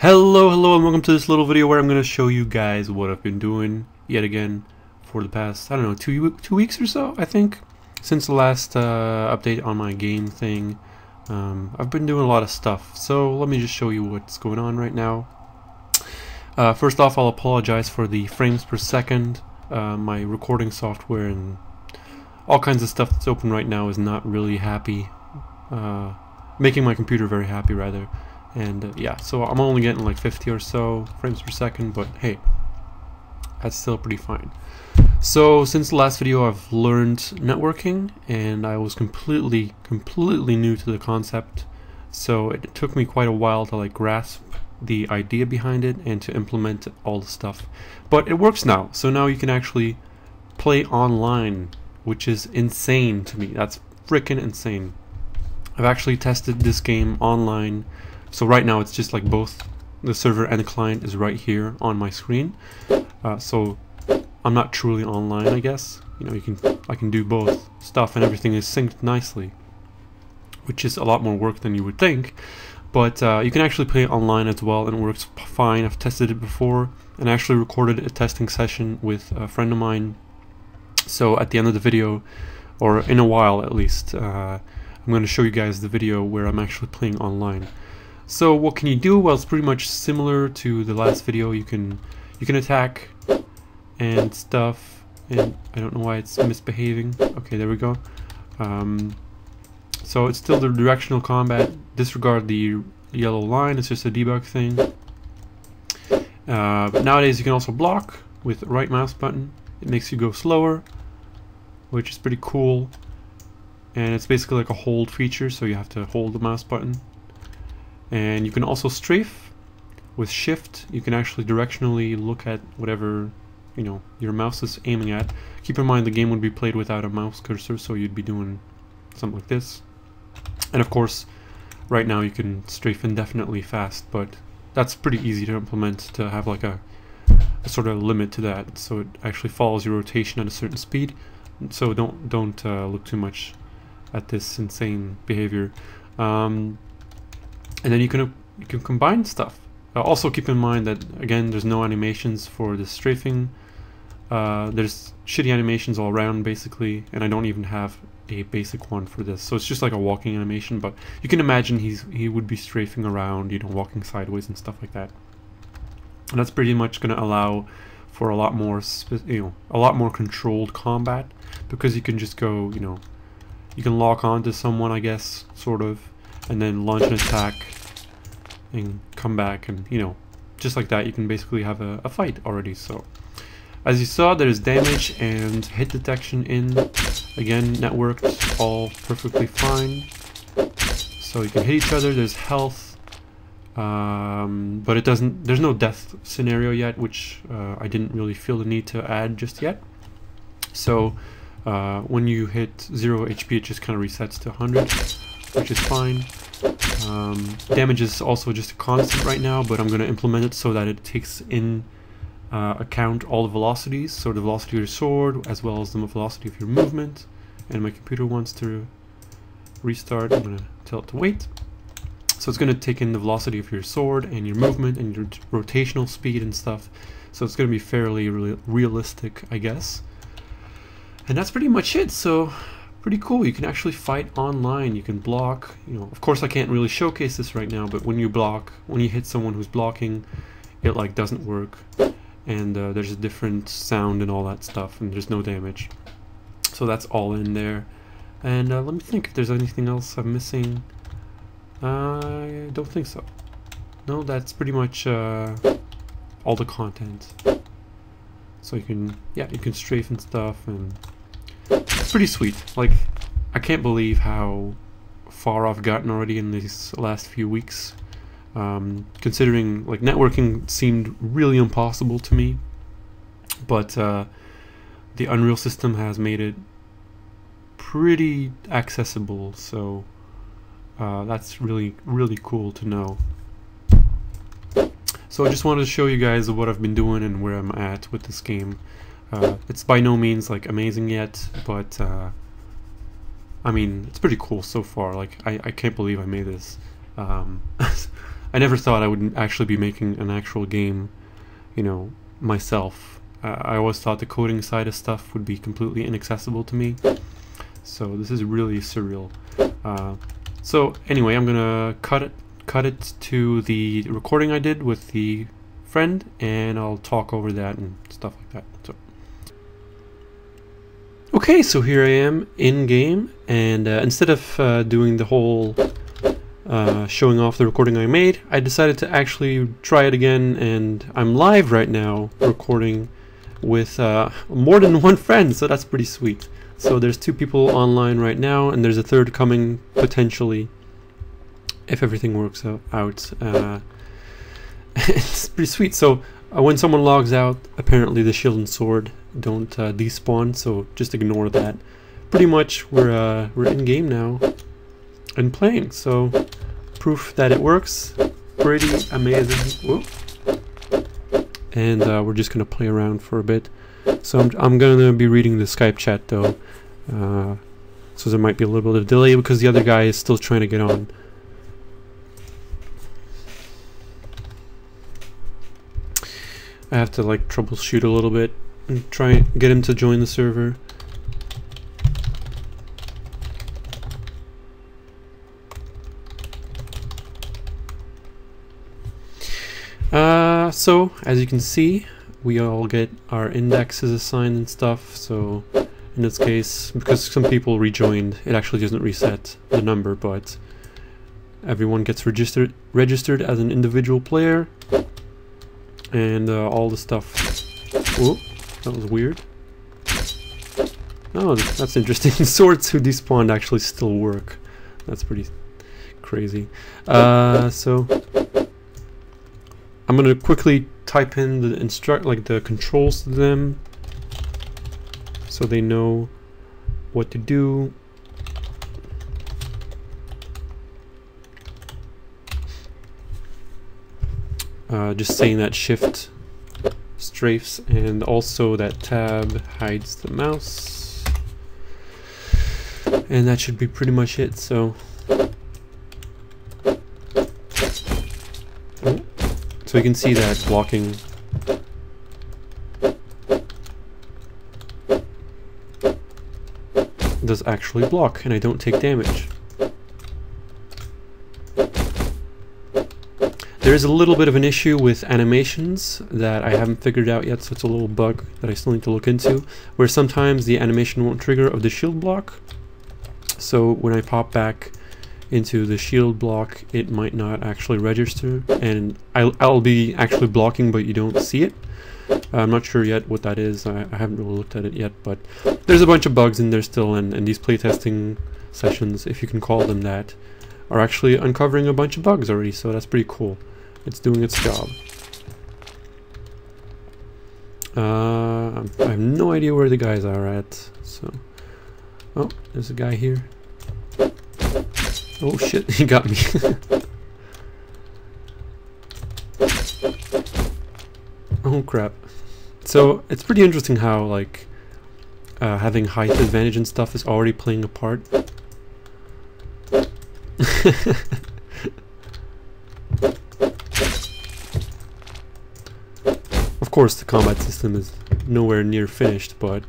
Hello and welcome to this little video where I'm going to show you guys what I've been doing yet again for the past, I don't know, two weeks or so, I think, since the last update on my game thing. I've been doing a lot of stuff, so let me just show you what's going on right now. First off, I'll apologize for the frames per second. My recording software and all kinds of stuff that's open right now is not really happy, making my computer very happy rather. And yeah, so I'm only getting like 50 or so frames per second, but hey, that's still pretty fine. So since the last video, I've learned networking, and I was completely new to the concept. So it took me quite a while to like grasp the idea behind it and to implement all the stuff. But it works now. So now you can actually play online, which is insane to me. That's freaking insane. I've actually tested this game online. So right now it's just like both the server and the client is right here on my screen. So I'm not truly online, I guess. You know, I can do both stuff and everything is synced nicely, which is a lot more work than you would think. But you can actually play online as well, and it works fine. I've tested it before and actually recorded a testing session with a friend of mine. So at the end of the video, or in a while at least, I'm going to show you guys the video where I'm actually playing online. So what can you do? Well, it's pretty much similar to the last video. You can attack and stuff, and I don't know why it's misbehaving. Okay, there we go. So it's still the directional combat. Disregard the yellow line, it's just a debug thing. But nowadays you can also block with the right mouse button. It makes you go slower, which is pretty cool. And it's basically like a hold feature, so you have to hold the mouse button. And you can also strafe with shift. You can actually directionally look at whatever, you know, your mouse is aiming at. Keep in mind the game would be played without a mouse cursor, so you'd be doing something like this. And of course, right now you can strafe indefinitely fast, but that's pretty easy to implement, to have like a sort of limit to that, so it actually follows your rotation at a certain speed. So don't look too much at this insane behavior. And then you can combine stuff. Also keep in mind that, again, there's no animations for the strafing. There's shitty animations all around basically, and I don't even have a basic one for this. So it's just like a walking animation, but you can imagine he would be strafing around, you know, walking sideways and stuff like that. And that's pretty much going to allow for a lot more, a lot more controlled combat, because you can just go, you know, you can lock onto someone, I guess, sort of, and then launch an attack and come back, and you know, just like that you can basically have a fight already. So as you saw, there's damage and hit detection in, again, networked, all perfectly fine. So you can hit each other. There's health, but it doesn't, there's no death scenario yet, which I didn't really feel the need to add just yet. So when you hit 0 HP, it just kind of resets to 100, which is fine. Damage is also just a constant right now, but I'm going to implement it so that it takes in account all the velocities, so the velocity of your sword as well as the velocity of your movement. And my computer wants to restart. I'm going to tell it to wait. So it's going to take in the velocity of your sword and your movement and your rotational speed and stuff. So it's going to be fairly realistic, I guess. And that's pretty much it. So pretty cool. You can actually fight online. You can block. You know, of course I can't really showcase this right now, but when you block, when you hit someone who's blocking, it like doesn't work, and there's a different sound and all that stuff, and there's no damage. So that's all in there. And let me think if there's anything else I'm missing. I don't think so. No, that's pretty much all the content. So you can, yeah, you can strafe and stuff, and it's pretty sweet. Like, I can't believe how far I've gotten already in these last few weeks. Considering, like, networking seemed really impossible to me, but the Unreal system has made it pretty accessible, so that's really cool to know. So I just wanted to show you guys what I've been doing and where I'm at with this game. It's by no means like amazing yet, but I mean, it's pretty cool so far. Like, I can't believe I made this. I never thought I would actually be making an actual game, you know, myself. I always thought the coding side of stuff would be completely inaccessible to me. So this is really surreal. So anyway, I'm gonna cut it to the recording I did with the friend, and I'll talk over that and stuff like that. So okay, so here I am in game, and instead of doing the whole showing off the recording I made, I decided to actually try it again, and I'm live right now recording with more than one friend, so that's pretty sweet. So there's 2 people online right now, and there's a third coming potentially if everything works out. It's pretty sweet. So when someone logs out, apparently the shield and sword don't despawn, so just ignore that. Pretty much we're in game now and playing, so proof that it works. Pretty amazing. Whoa. And we're just gonna play around for a bit. So I'm gonna be reading the Skype chat though, so there might be a little bit of delay because the other guy is still trying to get on. I have to like troubleshoot a little bit and try and get him to join the server. So as you can see, we all get our indexes assigned and stuff. So in this case, because some people rejoined, it actually doesn't reset the number, but everyone gets registered as an individual player, and all the stuff. Oh, that was weird. Oh, that's interesting. Swords who despawned actually still work. That's pretty crazy. So I'm gonna quickly type in the the controls to them, so they know what to do. Just saying that shift strafes, and also that tab hides the mouse, and that should be pretty much it. So you can see that blocking does actually block, and I don't take damage. There is a little bit of an issue with animations that I haven't figured out yet, so it's a little bug that I still need to look into, where sometimes the animation won't trigger of the shield block. So when I pop back into the shield block, it might not actually register, and I'll be actually blocking, but you don't see it. I'm not sure yet what that is. I haven't really looked at it yet, but there's a bunch of bugs in there still, and these playtesting sessions, if you can call them that, are actually uncovering a bunch of bugs already, so that's pretty cool. It's doing its job. I have no idea where the guys are at, so... Oh, there's a guy here. Oh shit, he got me. Oh crap. So it's pretty interesting how like having height advantage and stuff is already playing a part. Of course the combat system is nowhere near finished, but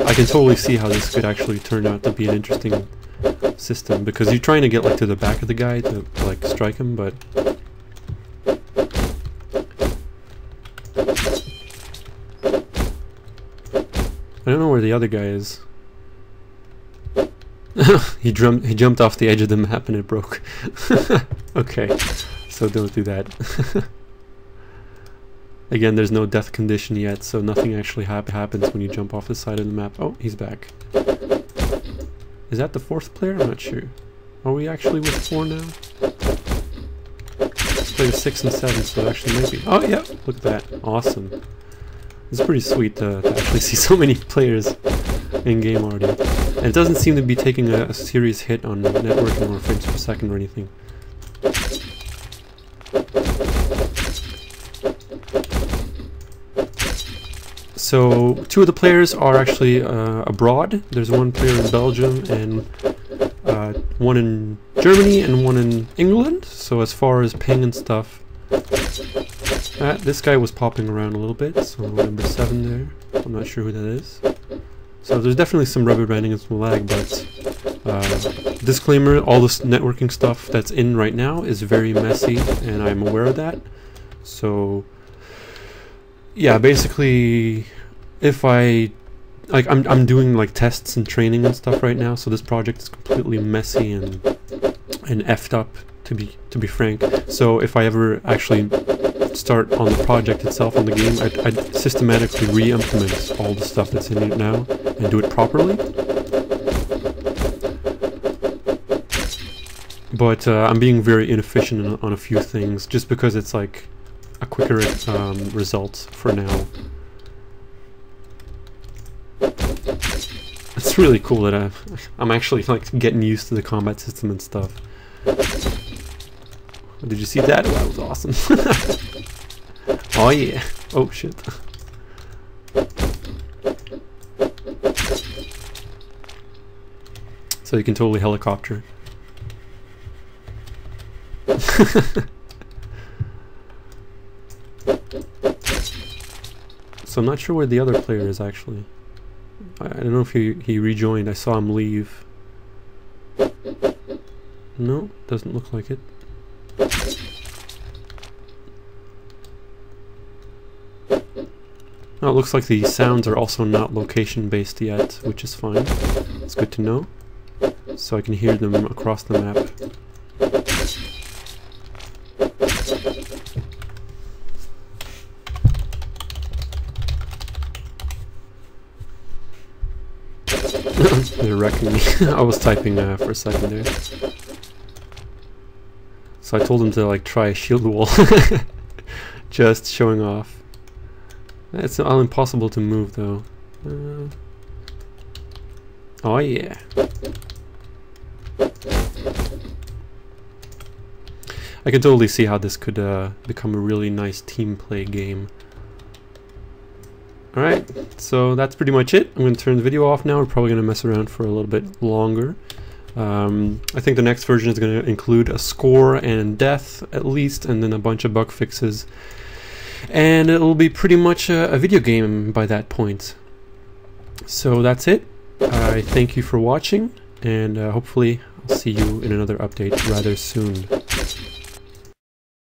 I can totally see how this could actually turn out to be an interesting system, because you're trying to get like to the back of the guy to like strike him, but I don't know where the other guy is. He jumped off the edge of the map and it broke. Okay, so don't do that. Again, there's no death condition yet, so nothing actually happens when you jump off the side of the map. Oh, he's back. Is that the 4th player? I'm not sure. Are we actually with 4 now? Played 6 and 7, so actually maybe. Oh yeah, look at that. Awesome. It's pretty sweet to actually see so many players in game already. And it doesn't seem to be taking a serious hit on networking or frames per second or anything. So 2 of the players are actually abroad. There's 1 player in Belgium and 1 in Germany and 1 in England. So as far as ping and stuff, this guy was popping around a little bit, so number 7 there. I'm not sure who that is. So there's definitely some rubber banding and some lag, but disclaimer, all this networking stuff that's in right now is very messy, and I'm aware of that. So yeah, basically, if I'm doing like tests and training and stuff right now, so this project is completely messy and effed up, to be frank. So if I ever actually start on the project itself, on the game, I'd systematically re-implement all the stuff that's in it now and do it properly. But I'm being very inefficient on a few things, just because it's like a quicker result for now. It's really cool that I'm actually like getting used to the combat system and stuff. Did you see that? That was awesome. Oh yeah. Oh shit. So you can totally helicopter. So I'm not sure where the other player is actually. I don't know if he rejoined. I saw him leave. No, doesn't look like it. Oh, it looks like the sounds are also not location based yet, which is fine. It's good to know. So I can hear them across the map. They're wrecking me. I was typing for a second there. So I told him to like try a shield wall. Just showing off. It's all impossible to move though. Oh yeah. I can totally see how this could become a really nice team play game. Alright, so that's pretty much it. I'm going to turn the video off now. We're probably going to mess around for a little bit longer. I think the next version is going to include a score and death at least, and then a bunch of bug fixes. And it'll be pretty much a video game by that point. So that's it. I thank you for watching, and hopefully I'll see you in another update rather soon.